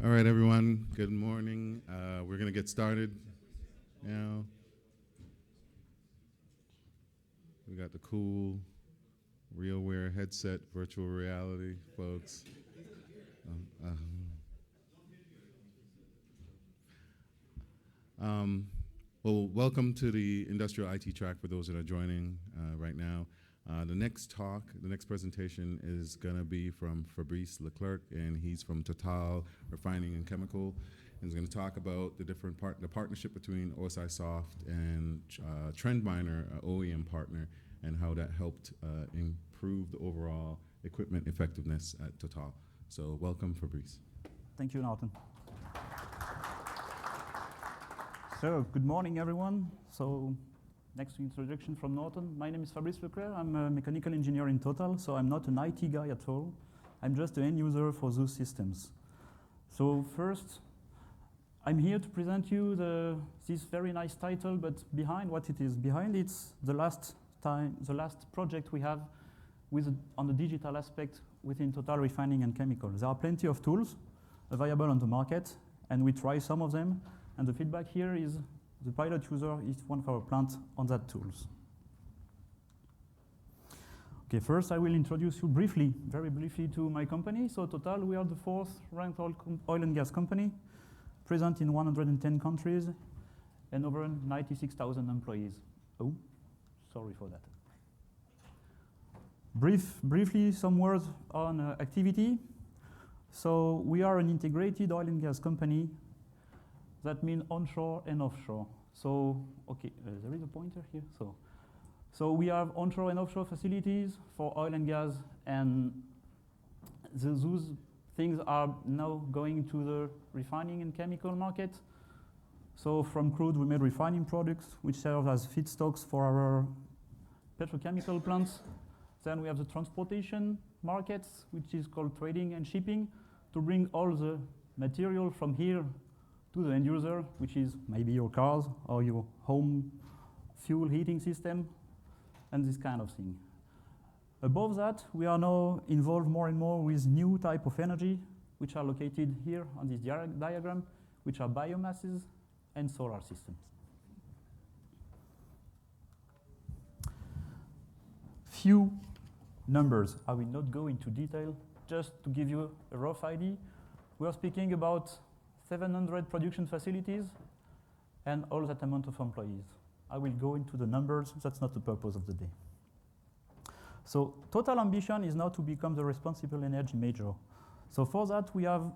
All right, everyone. Good morning. We're going to get started now. We got the cool RealWear headset, virtual reality, folks. Well, welcome to the Industrial IT track for those that are joining right now. The next presentation is going to be from Fabrice Leclercq, and he's from Total Refining and Chemical. And he's going to talk about the partnership between OSI Soft and TrendMiner, OEM partner, and how that helped improve the overall equipment effectiveness at Total. So welcome, Fabrice. Thank you, Norton. So good morning, everyone. So next introduction from Norton. My name is Fabrice Leclercq. I'm a mechanical engineer in Total, so I'm not an IT guy at all. I'm just an end user for those systems. So first, I'm here to present you this very nice title, but behind what it is, behind it's the last project we have on the digital aspect within Total Refining and Chemical. There are plenty of tools available on the market, and we try some of them. And the feedback here is the pilot user is one of our plants on that tools. Okay, first I will introduce you very briefly to my company. So Total, we are the fourth ranked oil and gas company, present in 110 countries and over 96,000 employees. Oh, sorry for that. Briefly, some words on activity. So we are an integrated oil and gas company. That means onshore and offshore. So, okay, there is a pointer here. So we have onshore and offshore facilities for oil and gas, and those things are now going to the refining and chemical market. So from crude, we made refining products, which serve as feedstocks for our petrochemical plants. Then we have the transportation markets, which is called trading and shipping, to bring all the material from here to the end user, which is maybe your cars or your home fuel heating system, and this kind of thing. Above that, we are now involved more and more with new type of energy, which are located here on this diagram, which are biomasses and solar systems. Few numbers. I will not go into detail, just to give you a rough idea. We are speaking about 700 production facilities and all that amount of employees. I will go into the numbers. That's not the purpose of the day. So Total ambition is now to become the responsible energy major. So for that, we have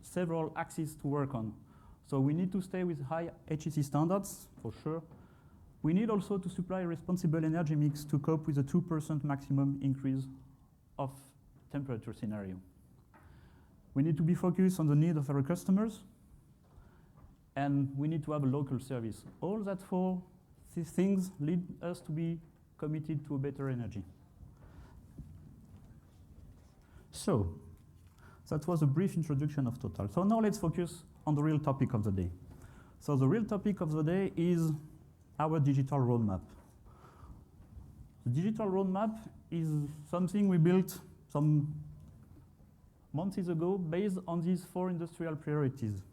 several axes to work on. So we need to stay with high HEC standards, for sure. We need also to supply a responsible energy mix to cope with a 2% maximum increase of temperature scenario. We need to be focused on the need of our customers, and we need to have a local service. All that for these things lead us to be committed to a better energy. So that was a brief introduction of Total. So now let's focus on the real topic of the day. So the real topic of the day is our digital roadmap. The digital roadmap is something we built some months ago based on these 4 industrial priorities.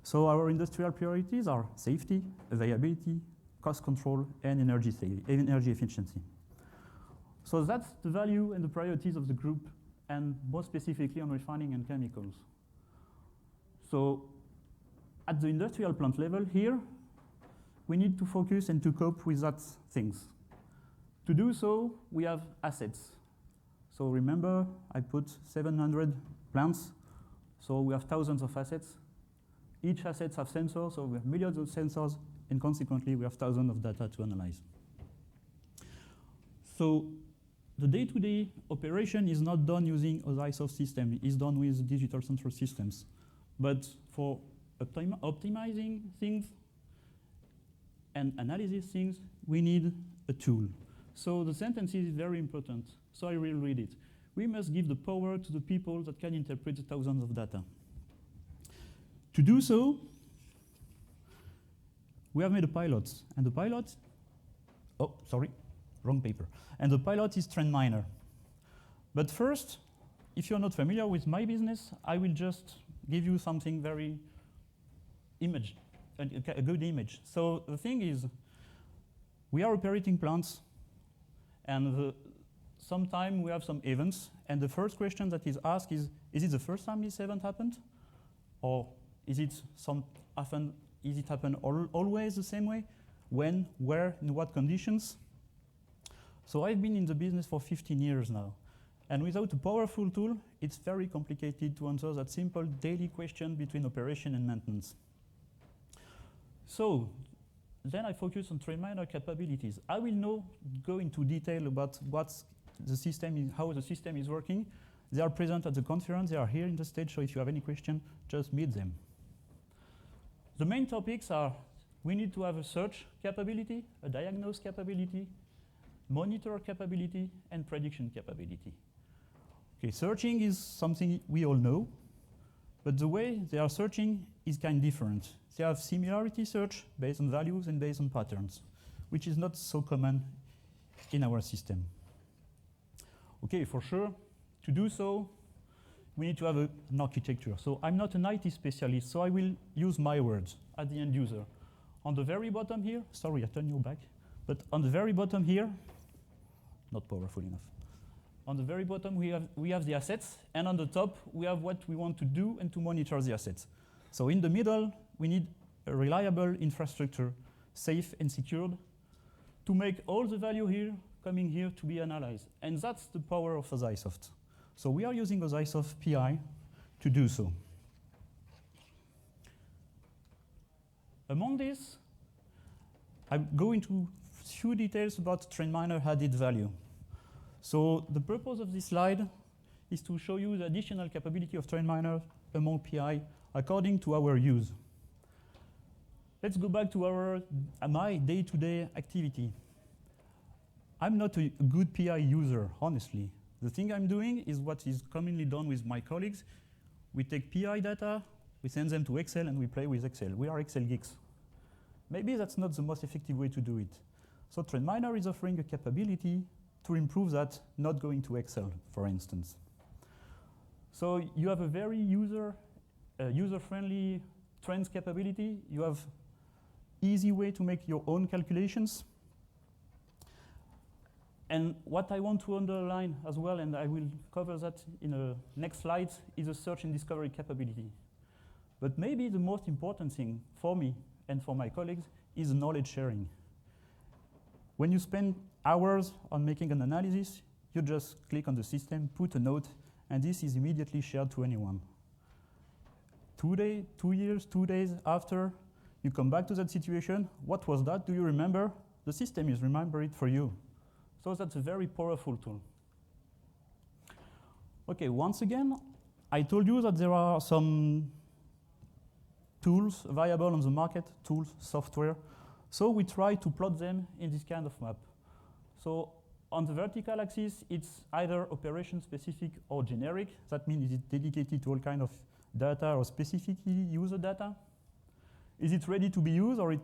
So our industrial priorities are safety, availability, cost control, and energy efficiency. So that's the value and the priorities of the group, and more specifically on refining and chemicals. So at the industrial plant level here, we need to focus and to cope with that things. To do so, we have assets. So remember, I put 700 plants, so we have thousands of assets. Each asset has sensors, so we have millions of sensors, and consequently, we have thousands of data to analyze. So the day-to-day operation is not done using OSI Soft system, it's done with digital central systems. But for optimizing things and analysis things, we need a tool. So the sentence is very important. So I will read it. We must give the power to the people that can interpret thousands of data. To do so, we have made a pilot. And the pilot, oh, sorry, wrong paper. And the pilot is TrendMiner. But first, if you're not familiar with my business, I will just give you something very a good image. So the thing is, we are operating plants, and sometimes we have some events, and the first question that is asked is it the first time this event happened? Or is it happen always the same way? When, where, in what conditions? So I've been in the business for 15 years now. And without a powerful tool, it's very complicated to answer that simple daily question between operation and maintenance. So then I focus on TrendMiner capabilities. I will now go into detail about what the system is, how the system is working. They are present at the conference. They are here in the stage, so if you have any question, just meet them. The main topics are we need to have a search capability, a diagnose capability, monitor capability, and prediction capability. Okay, searching is something we all know, but the way they are searching is kind of different. They have similarity search based on values and based on patterns, which is not so common in our system. Okay, for sure, to do so, we need to have an architecture. So I'm not an IT specialist, so I will use my words as the end user. On the very bottom here, sorry, I turn you back, but on the very bottom here, not powerful enough. On the very bottom, we have the assets, and on the top, we have what we want to do and to monitor the assets. So in the middle, we need a reliable infrastructure, safe and secured, to make all the value here coming here to be analyzed. And that's the power of Zysoft. So we are using a Zysoft PI to do so. Among this, I go into few details about TrendMiner added value. So the purpose of this slide is to show you the additional capability of TrendMiner among PI according to our use. Let's go back to my day-to-day activity. I'm not a good PI user, honestly. The thing I'm doing is what is commonly done with my colleagues. We take PI data, we send them to Excel, and we play with Excel. We are Excel geeks. Maybe that's not the most effective way to do it. So TrendMiner is offering a capability to improve that, not going to Excel, for instance. So you have a very user-friendly trends capability. You have easy way to make your own calculations. And what I want to underline as well, and I will cover that in the next slides, is a search and discovery capability. But maybe the most important thing for me and for my colleagues is knowledge sharing. When you spend hours on making an analysis, you just click on the system, put a note, and this is immediately shared to anyone. 2 years, 2 days after, you come back to that situation. What was that? Do you remember? The system is remembering it for you. So that's a very powerful tool. Okay, once again, I told you that there are some tools available on the market, tools, software. So we try to plot them in this kind of map. So on the vertical axis, it's either operation specific or generic. That means it's dedicated to all kind of data or specifically user data. Is it ready to be used, or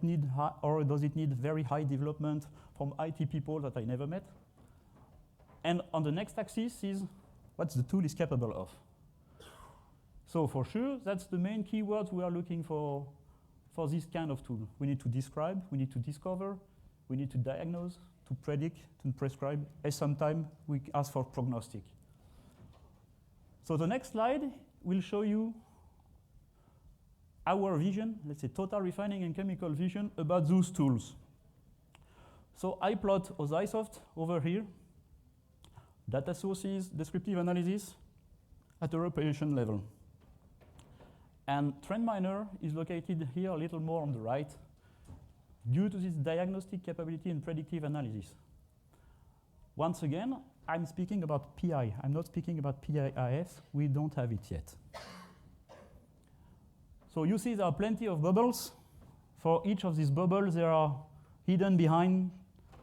does it need very high development from IT people that I never met? And on the next axis is what the tool is capable of. So for sure, that's the main keywords we are looking for this kind of tool. We need to describe, we need to discover, we need to diagnose, to predict, to prescribe, and sometimes we ask for prognostic. So the next slide will show you our vision, let's say total refining and chemical vision about those tools. So I plot Zysoft over here, data sources, descriptive analysis at the operation level. And TrendMiner is located here a little more on the right due to this diagnostic capability and predictive analysis. Once again, I'm speaking about PI. I'm not speaking about PIIF. We don't have it yet. So you see there are plenty of bubbles. For each of these bubbles, there are hidden behind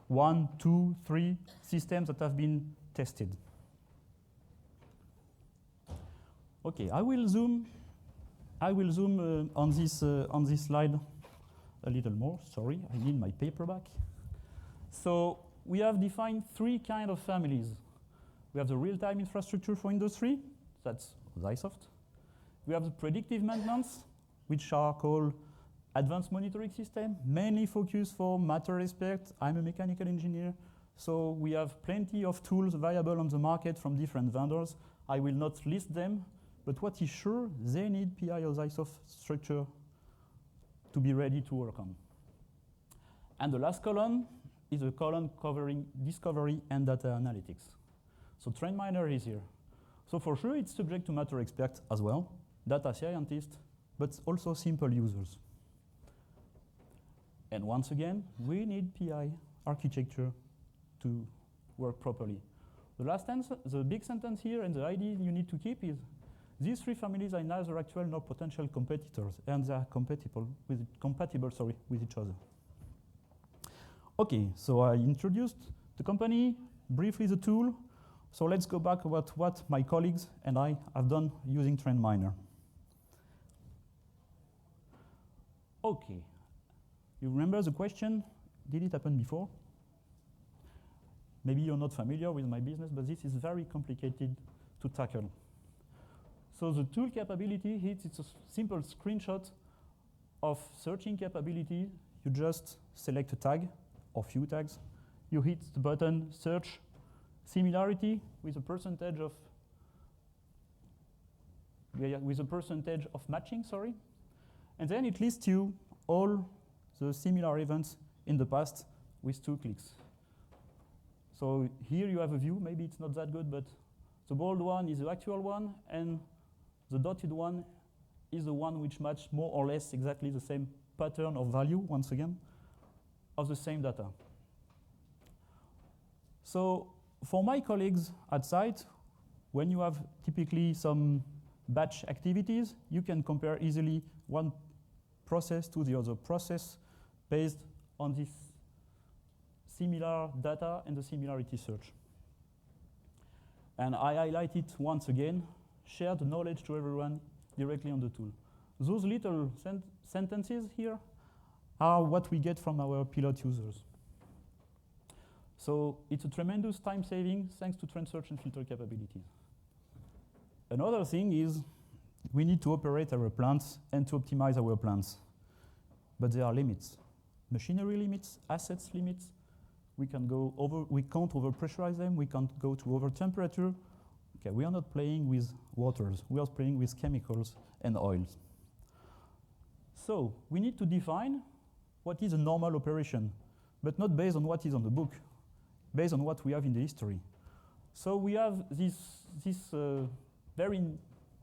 1, 2, 3 systems that have been tested. Okay, I will zoom on this slide a little more. Sorry, I need my paper back. So we have defined 3 kind of families. We have the real-time infrastructure for industry. That's Zysoft. We have the predictive maintenance, which are called advanced monitoring system, mainly focused for matter respect. I'm a mechanical engineer, so we have plenty of tools available on the market from different vendors. I will not list them, but what is sure, they need PI or ISOF structure to be ready to work on. And the last column is a column covering discovery and data analytics. So TrendMiner is here. So for sure, it's subject to matter experts as well, data scientists, but also simple users. And once again, we need PI architecture to work properly. The big sentence here and the idea you need to keep is these three families are neither actual nor potential competitors, and they are compatible with each other. Okay, so I introduced the company, briefly the tool. So let's go back about what my colleagues and I have done using TrendMiner. Okay, you remember the question, did it happen before? Maybe you're not familiar with my business, but this is very complicated to tackle. So the tool capability, it's a simple screenshot of searching capability. You just select a tag or few tags. You hit the button search similarity with a percentage of matching, sorry. And then it lists you all the similar events in the past with 2 clicks. So here you have a view. Maybe it's not that good, but the bold one is the actual one, and the dotted one is the one which matches more or less exactly the same pattern of value, once again, of the same data. So for my colleagues at site, when you have typically some batch activities, you can compare easily one process to the other process based on this similar data and the similarity search. And I highlight it once again, share the knowledge to everyone directly on the tool. Those little sentences here are what we get from our pilot users. So it's a tremendous time saving thanks to trend search and filter capabilities. Another thing is we need to operate our plants and to optimize our plants. But there are limits. Machinery limits, assets limits. We can't overpressurize them. We can't go to over temperature. Okay, we are not playing with waters. We are playing with chemicals and oils. So we need to define what is a normal operation, but not based on what is on the book, based on what we have in the history. So we have this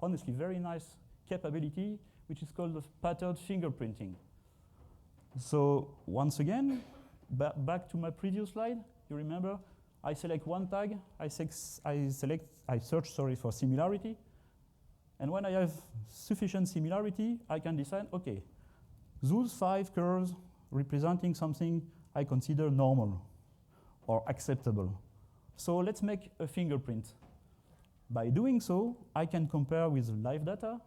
honestly very nice capability, which is called the patterned fingerprinting. So once again, back to my previous slide, you remember, I select one tag, I search for similarity, and when I have sufficient similarity, I can decide, okay, those 5 curves representing something I consider normal or acceptable. So let's make a fingerprint. By doing so, I can compare with live data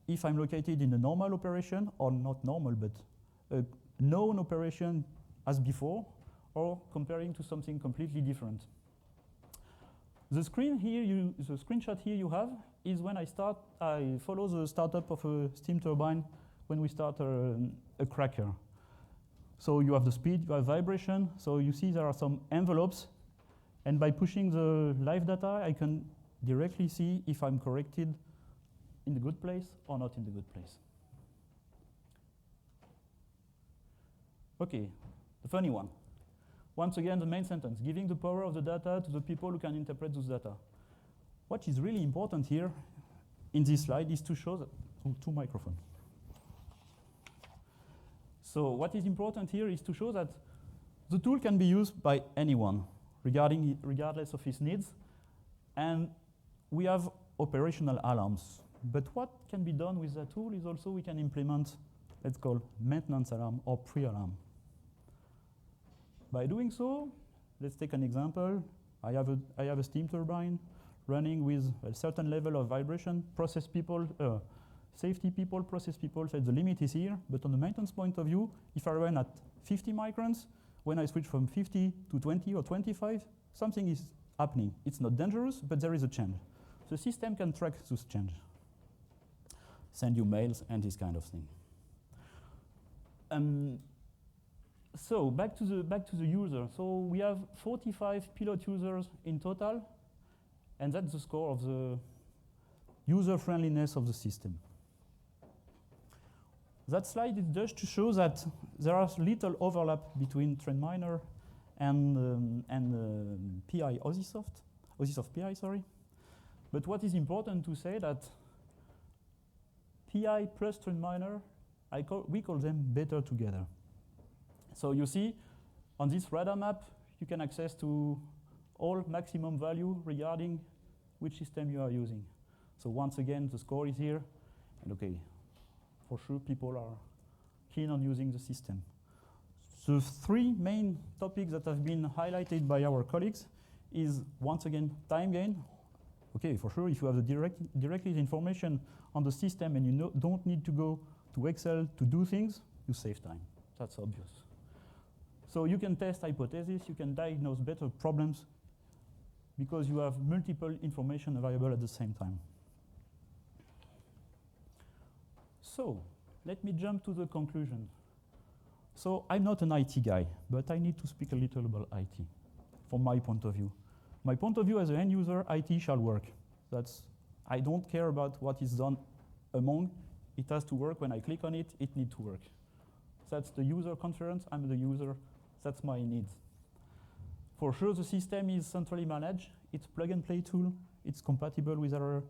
if I'm located in a normal operation, or not normal, but a known operation as before, or comparing to something completely different. The screenshot here you have is when I follow the startup of a steam turbine when we start a cracker. So you have the speed, you have vibration, so you see there are some envelopes, and by pushing the live data, I can directly see if I'm corrected in the good place or not in the good place. Okay, the funny one. Once again, the main sentence, giving the power of the data to the people who can interpret those data. What is really important here in this slide is to show that, two microphones. So what is important here is to show that the tool can be used by anyone, regardless of his needs, and we have operational alarms. But what can be done with that tool is also we can implement, let's call maintenance alarm or pre-alarm. By doing so, let's take an example. I have a steam turbine running with a certain level of vibration. Safety people, process people said the limit is here, but on the maintenance point of view, if I run at 50 microns, when I switch from 50 to 20 or 25, something is happening. It's not dangerous, but there is a change. The system can track this change. send you mails, and this kind of thing. So back to the user. So we have 45 pilot users in total, and that's the score of the user friendliness of the system. That slide is just to show that there is little overlap between TrendMiner and PI Aussisoft PI, sorry. But what is important to say that PI plus TrendMiner, we call them better together. So you see, on this radar map, you can access to all maximum value regarding which system you are using. So once again, the score is here, and okay, for sure people are keen on using the system. The three main topics that have been highlighted by our colleagues is, once again, time gain. Okay, for sure, if you have the directly information on the system and you don't need to go to Excel to do things, you save time. That's obvious. So you can test hypotheses, you can diagnose better problems because you have multiple information available at the same time. So let me jump to the conclusion. So I'm not an IT guy, but I need to speak a little about IT from my point of view. My point of view as an end user, IT shall work. I don't care about what is done among. It has to work. When I click on it, it needs to work. That's the user conference. I'm the user. That's my needs. For sure, the system is centrally managed. It's a plug-and-play tool. It's compatible with our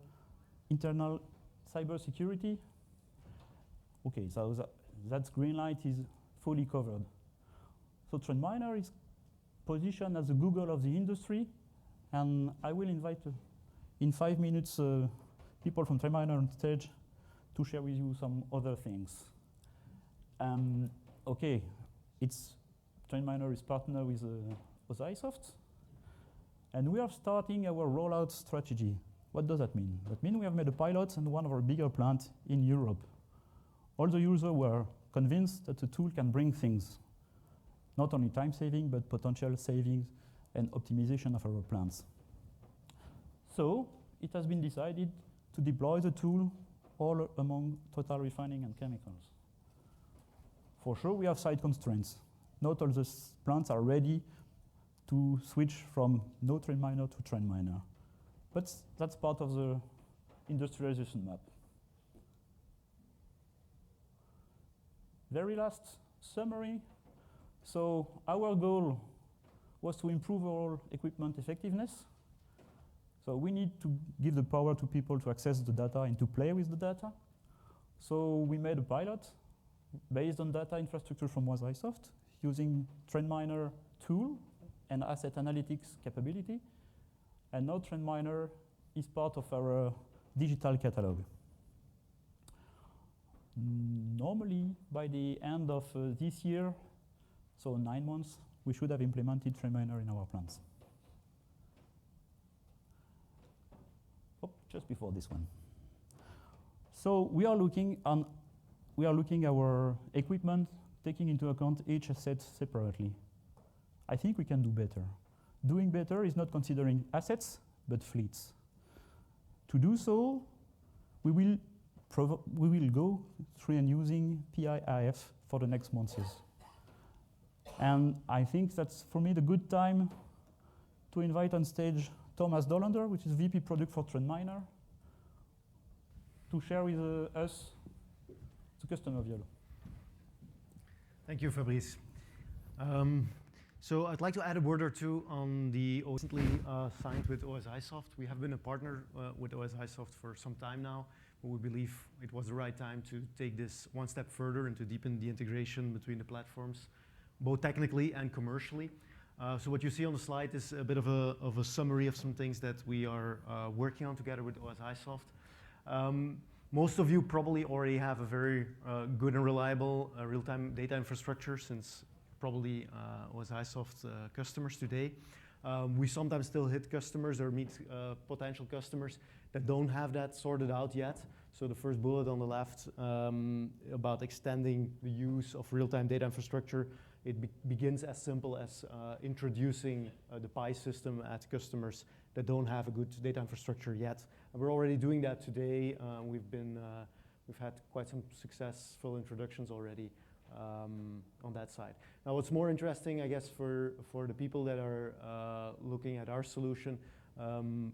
internal cybersecurity. Okay, so that green light is fully covered. So TrendMiner is positioned as the Google of the industry, and I will invite, in 5 minutes, people from TrendMiner on stage to share with you some other things. Okay, TrendMiner is partner with Aussisoft, and we are starting our rollout strategy. What does that mean? That means we have made a pilot in one of our bigger plants in Europe. All the users were convinced that the tool can bring things, not only time saving, but potential savings and optimization of our plants. So it has been decided to deploy the tool all among Total Refining and Chemicals. For sure, we have site constraints. Not all the plants are ready to switch from no TrendMiner to TrendMiner. But that's part of the industrialization map. Very last summary. So our goal was to improve our equipment effectiveness. So we need to give the power to people to access the data and to play with the data. So we made a pilot based on data infrastructure from Aussisoft using TrendMiner tool and asset analytics capability. And now TrendMiner is part of our digital catalog. Normally, by the end of this year, so 9 months, we should have implemented TrendMiner in our plants. Oh, just before this one. So we are looking our equipment, taking into account each asset separately. I think we can do better. Doing better is not considering assets, but fleets. To do so, we will go through and using PIIF for the next months. And I think that's, for me, the good time to invite on stage Thomas Dollander, which is VP Product for TrendMiner, to share with us the customer view. Thank you, Fabrice. So I'd like to add a word or two on the recently signed with Aussisoft. We have been a partner with Aussisoft for some time now, but we believe it was the right time to take this one step further and to deepen the integration between the platforms, both technically and commercially. So what you see on the slide is a bit of a summary of some things that we are working on together with Aussisoft. Most of you probably already have a very good and reliable real-time data infrastructure, since probably Aussisoft customers today. We sometimes still hit customers or meet potential customers that don't have that sorted out yet. So the first bullet on the left about extending the use of real-time data infrastructure, it begins as simple as introducing the PI system at customers that don't have a good data infrastructure yet. And we're already doing that today. We've been we've had quite some successful introductions already on that side. Now, what's more interesting, I guess, for the people that are looking at our solution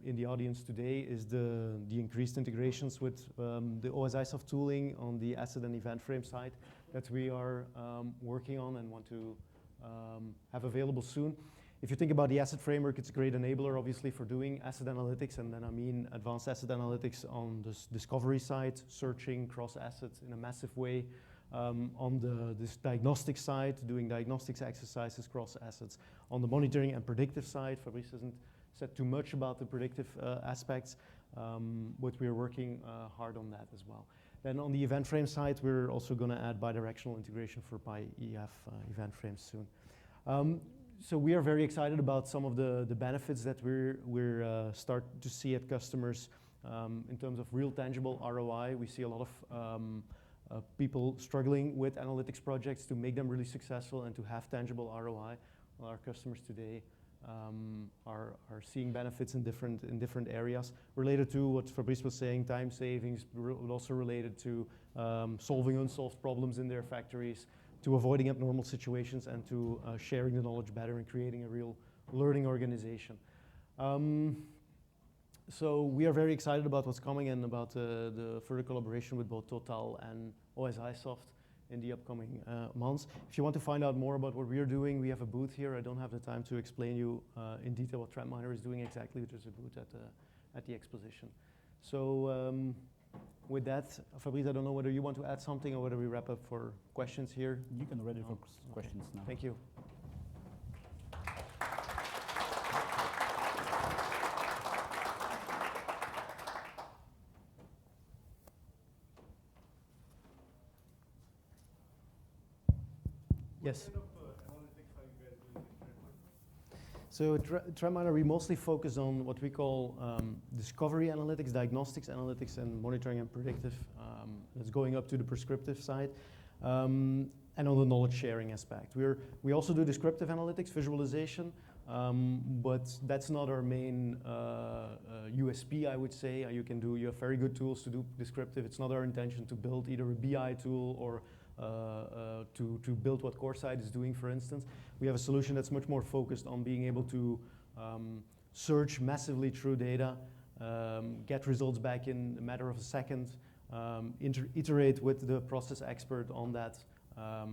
in the audience today is the increased integrations with the OSIsoft tooling on the asset and event frame side that we are working on and want to have available soon. If you think about the asset framework, it's a great enabler, obviously, for doing asset analytics, and then I mean advanced asset analytics on the discovery side, searching cross assets in a massive way. On this diagnostic side, doing diagnostics exercises cross assets. On the monitoring and predictive side, Fabrice hasn't said too much about the predictive aspects, but we're working hard on that as well. Then on the event frame side, we're also going to add bidirectional integration for PyEF event frames soon. So we are very excited about some of the benefits that we're start to see at customers in terms of real tangible ROI. We see a lot of people struggling with analytics projects to make them really successful and to have tangible ROI. Well, our customers today are seeing benefits in different areas related to what Fabrice was saying, time savings, but also related to solving unsolved problems in their factories, to avoiding abnormal situations, and to sharing the knowledge better and creating a real learning organization. So we are very excited about what's coming and about the further collaboration with both Total and OSIsoft in the upcoming months. If you want to find out more about what we are doing, we have a booth here. I don't have the time to explain you in detail what TrendMiner is doing exactly, but there's a booth at the exposition. So with that, Fabrice, I don't know whether you want to add something or whether we wrap up for questions here. You can ready for questions now. Thank you. Yes. What kind of analytics are you guys doing in TrendMiner? So at TrendMiner, we mostly focus on what we call discovery analytics, diagnostics analytics, and monitoring and predictive. That's going up to the prescriptive side. And on the knowledge sharing aspect. We also do descriptive analytics, visualization, but that's not our main USP, I would say. You have very good tools to do descriptive. It's not our intention to build either a BI tool or to build what CoreSight is doing, for instance. We have a solution that's much more focused on being able to search massively through data, get results back in a matter of a second, iterate with the process expert on that,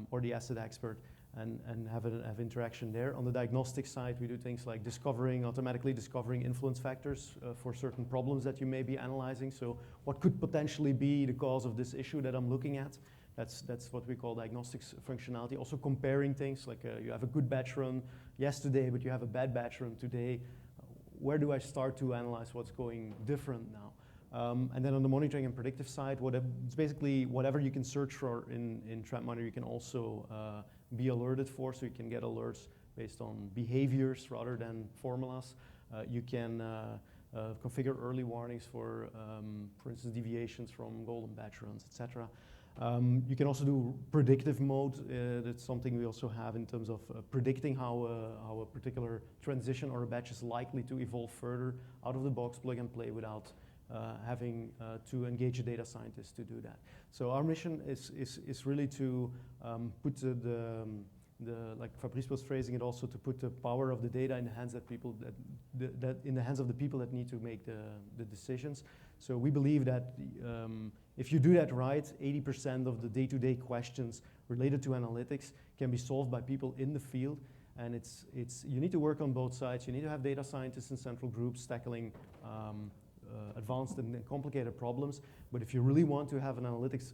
or the asset expert, and have interaction there. On the diagnostic side, we do things like automatically discovering influence factors for certain problems that you may be analyzing. So what could potentially be the cause of this issue that I'm looking at? That's what we call diagnostics functionality. Also comparing things, like you have a good batch run yesterday, but you have a bad batch run today. Where do I start to analyze what's going different now? And then on the monitoring and predictive side, it's basically whatever you can search for in TrendMiner, you can also be alerted for, so you can get alerts based on behaviors rather than formulas. You can configure early warnings for instance, deviations from golden batch runs, etc. You can also do predictive mode. That's something we also have in terms of predicting how a particular transition or a batch is likely to evolve further out of the box, plug and play, without having to engage a data scientist to do that. So our mission is really to put like Fabrice was phrasing it, also to put the power of the data in the hands of people in the hands of the people that need to make the decisions. So we believe that if you do that right, 80% of the day-to-day questions related to analytics can be solved by people in the field. And you need to work on both sides. You need to have data scientists in central groups tackling advanced and complicated problems. But if you really want to have an analytics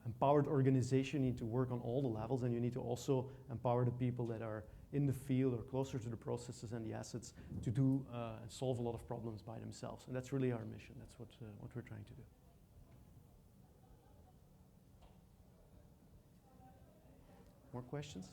empowered organization, you need to work on all the levels, and you need to also empower the people that are in the field or closer to the processes and the assets to do and solve a lot of problems by themselves. And that's really our mission. That's what we're trying to do. More questions?